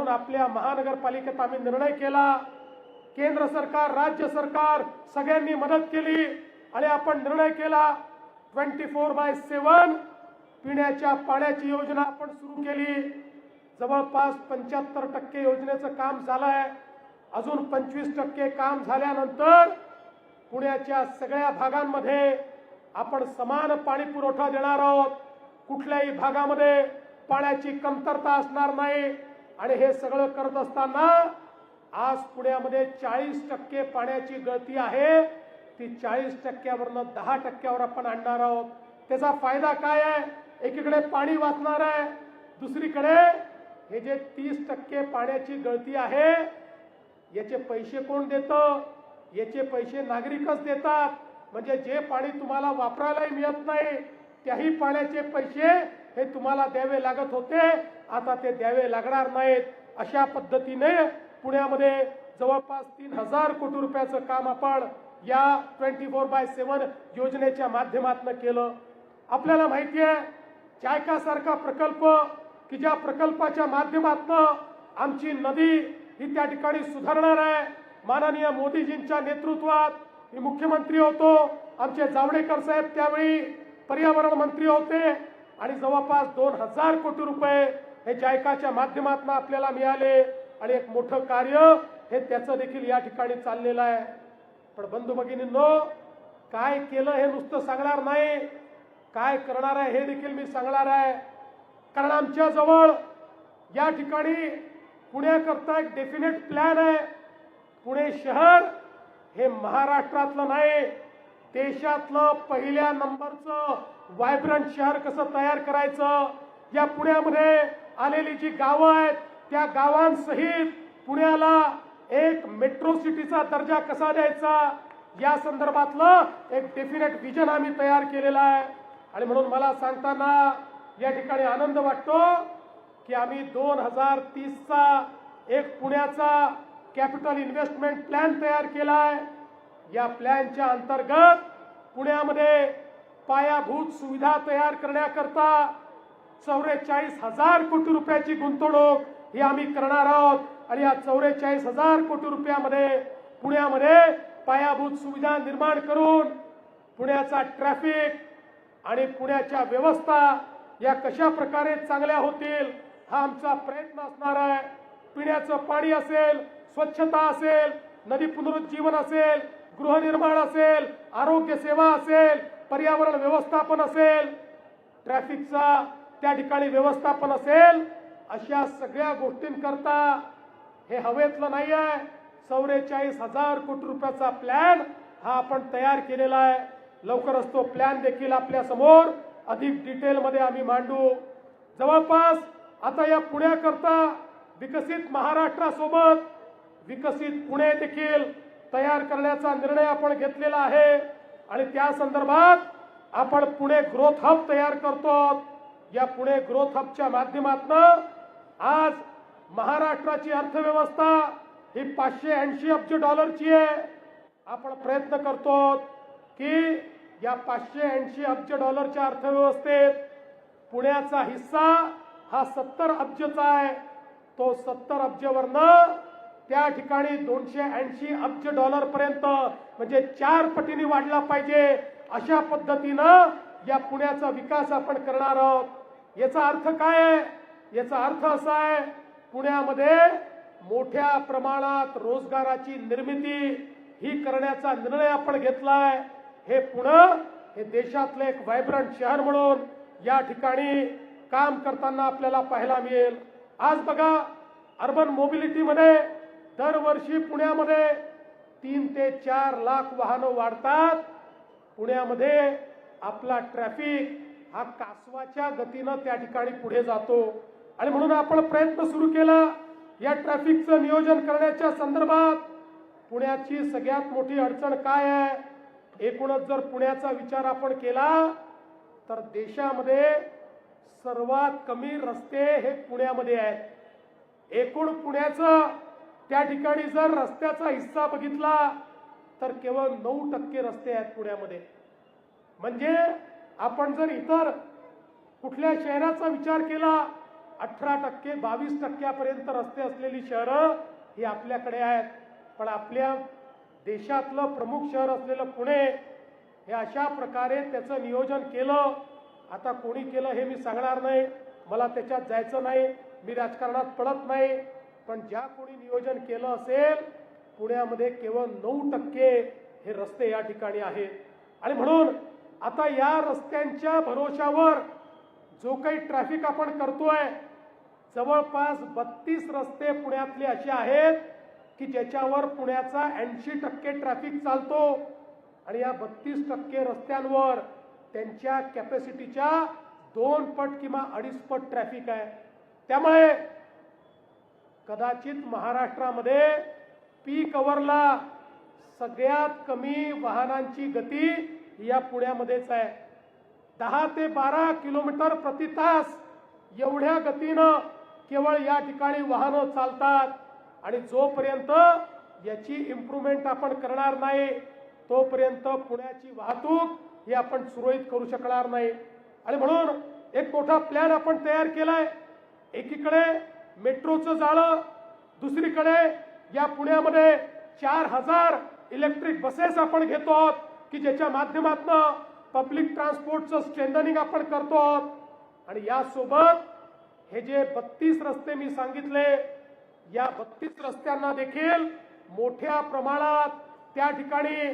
आपल्या महानगरपालिकेत आम्ही निर्णय केला। केंद्र सरकार, राज्य सरकार सगळ्यांनी मदत केली आणि आपण निर्णय केला 24/7 पिण्याच्या पाण्याची योजना आपण सुरू केली। जवळपास 75% योजनेचं काम झालंय। अजून 25% काम झाल्यानंतर पुण्याच्या सगळ्या भागांमध्ये आपण समान पाणी पुरवठा देणार आहोत। कुठल्याही भागामध्ये पाण्याची कमतरता असणार नाही। आणि हे सगळं करत असताना आज पुण्यामध्ये 40% पाण्याची गळती आहे, ती 40%वरनं 10%वर आपण आणणार आहोत। त्याचा फायदा काय आहे? एकीकडे पाणी वाचणार आहे, दुसरीकडे हे जे 30% पाण्याची गळती आहे याचे पैसे कोण देतं? याचे पैसे नागरिकच देतात। म्हणजे जे पाणी तुम्हाला वापरायलाही मिळत नाही त्याही पाण्याचे पैसे हे तुम्हाला द्यावे लागत होते, आता ते द्यावे लागणार नाहीत। अशा पद्धतीने पुण्यामध्ये जवळपास 3000 कोटी रुपयाचं काम आपण या 24/7 योजनेच्या माध्यमातून केलं। आपल्याला माहिती आहे जायका सारखा प्रकल्प की ज्या प्रकल्पाच्या माध्यमातून आमची नदी ही त्या ठिकाणी सुधारणार आहे। माननीय मोदीजींच्या नेतृत्वात मी मुख्यमंत्री होतो, आमचे जावडेकर साहेब त्यावेळी पर्यावरण मंत्री होते आणि जवळपास 2000 कोटी रुपये हे जायकाच्या माध्यमातून आपल्याला मिळाले आणि एक मोठं कार्य हे त्याचं देखील या ठिकाणी चाललेलं आहे। पण बंधू भगिनींनो, काय केलं हे नुसतं सांगणार नाही, काय करणार आहे हे देखील मी सांगणार आहे। कारण आमच्या जवळ या ठिकाणी पुण्याकरता एक डेफिनेट प्लॅन आहे। पुणे शहर हे महाराष्ट्रातलं नाही, देशातलं पहिल्या नंबरचं व्हायब्रंट शहर कसं तयार करायचं, या पुण्यामध्ये आलेली जी गावं आहेत त्या गावांसहित पुण्याला एक मेट्रो सिटीचा दर्जा कसा द्यायचा या संदर्भातलं एक डेफिनेट विजन आम्ही तयार केलेलं आहे। आणि म्हणून मला सांगताना या ठिकाणी आनंद वाटतो की आम्ही 2030चा एक पुण्याचा कॅपिटल इन्व्हेस्टमेंट प्लॅन तयार केलाय। या प्लॅनच्या अंतर्गत पुण्यामध्ये पायाभूत सुविधा तयार करण्याकरता 44,000 कोटी रुपयाची गुंतवणूक ही आम्ही करणार आहोत। आणि या 44,000 कोटी रुपयामध्ये पुण्यामध्ये पायाभूत सुविधा निर्माण करून पुण्याचा ट्रॅफिक आणि पुण्याच्या व्यवस्था या कशा प्रकारे चांगल्या होतील हा आमचा प्रयत्न असणार आहे। पिण्याचं पाणी असेल, स्वच्छता असेल, नदी पुनरुज्जीवन असेल, गृहनिर्माण असेल, आरोग्य सेवा असेल, पर्यावरण व्यवस्थापन असेल, ट्रॅफिकचा त्या ठिकाणी व्यवस्थापन असेल, अशा सगळ्या गोष्टींकरता हे हवेतलं नाही आहे। 44,000 कोटी रुपयाचा प्लॅन हा आपण तयार केलेला आहे। लवकरच तो प्लॅन देखील आपल्या समोर अधिक डिटेलमध्ये आम्ही मांडू। जवळपास आता या पुण्याकरता विकसित महाराष्ट्रासोबत विकसित पुणे देखील तयार करण्याचा निर्णय आपण घेतलेला आहे आणि त्या संदर्भात आपण पुणे ग्रोथ हब तयार करतो। या पुणे ग्रोथ हबच्या माध्यमातून आज महाराष्ट्राची अर्थव्यवस्था ही $580 अब्ज आहे। आपण प्रयत्न करतो की या $580 अब्ज अर्थव्यवस्थेत पुण्याचा हिस्सा हा 70 अब्जचा आहे। तो 70 अब्जवरनं त्या ठिकाणी $280 अब्ज पर्यंत म्हणजे 4 पटीने वाढला पाहिजे। अशा पद्धतीनं या पुण्याचा विकास आपण करणार आहोत। याचा अर्थ काय आहे? याचा अर्थ असा आहे पुण्यामध्ये मोठ्या प्रमाणात रोजगाराची निर्मिती ही करण्याचा निर्णय आपण घेतलाय। हे पुणे हे देशातले एक व्हायब्रंट शहर म्हणून या ठिकाणी काम करताना आपल्याला पाहायला मिळेल। आज बघा अर्बन मोबिलिटीमध्ये दरवर्षी पुण्यामध्ये 3 ते 4 लाख वाहनं वाढतात। पुण्यामध्ये आपला ट्रॅफिक हा कासवाच्या गतीनं त्या ठिकाणी पुढे जातो आणि म्हणून आपण प्रयत्न सुरू केला या ट्रॅफिकचं नियोजन करण्याच्या संदर्भात। पुण्याची सगळ्यात मोठी अडचण काय आहे? एकूणच जर पुण्याचा विचार आपण केला तर देशामध्ये सर्वात कमी रस्ते हे पुण्यामध्ये आहेत। एकूण पुण्याचं त्या ठिकाणी जर रस्त्याचा हिस्सा बघितला तर केवळ 9% रस्ते आहेत पुण्यामध्ये। म्हणजे आपण जर इतर कुठल्या शहराचा विचार केला 18%, 22% रस्ते असलेली शहरं ही आपल्याकडे आहेत. पण आपल्या देशातलं प्रमुख शहर असलेलं पुणे हे अशा प्रकारे त्याचं नियोजन केलं. आता कोणी केलं हे मी सांगणार नाही, मला त्याच्यात जायचं नाही, मी राजकारणात पडत नाही. पण ज्या कोणी नियोजन केलं असेल, पुण्यामध्ये केवळ 9% हे रस्ते या ठिकाणी आहेत. आणि म्हणून आता या रस्त्यांच्या भरोशावर जो काही ट्रॅफिक आपण करतोय, जवळपास 32 रस्ते पुण्यातले असे आहेत की ज्याच्यावर पुण्याचा 80% ट्रॅफिक चालतो. आणि या 32% रस्त्यांवर त्यांच्या कॅपॅसिटीच्या 2 पट किंवा 2.5 पट ट्रॅफिक आहे. त्यामुळे कदाचित महाराष्ट्रामध्ये पीक अवरला सगळ्यात कमी वाहनांची गती या पुण्यामध्येच आहे. 10 ते 12 किलोमीटर प्रति तास एवढ्या गतीनं केवळ या ठिकाणी वाहनं चालतात. आणि जोपर्यंत याची इम्प्रूव्हमेंट आपण करणार नाही तोपर्यंत पुण्याची वाहतूक ही आपण सुरळीत करू शकणार नाही. आणि म्हणून एक मोठा प्लॅन आपण तयार केलाय. एकीकडे मेट्रोचं जाळं, दुसरीकडे या पुण्यामध्ये 4000 इलेक्ट्रिक बसेस आपण घेतो आहोत की ज्याच्या माध्यमातून पब्लिक ट्रान्सपोर्टचं स्ट्रेंथनिंग आपण करतो आहोत. आणि यासोबत हे जे 32 रस्ते मी सांगितले, या 32 रस्त्यांना देखील मोठ्या प्रमाणात त्या ठिकाणी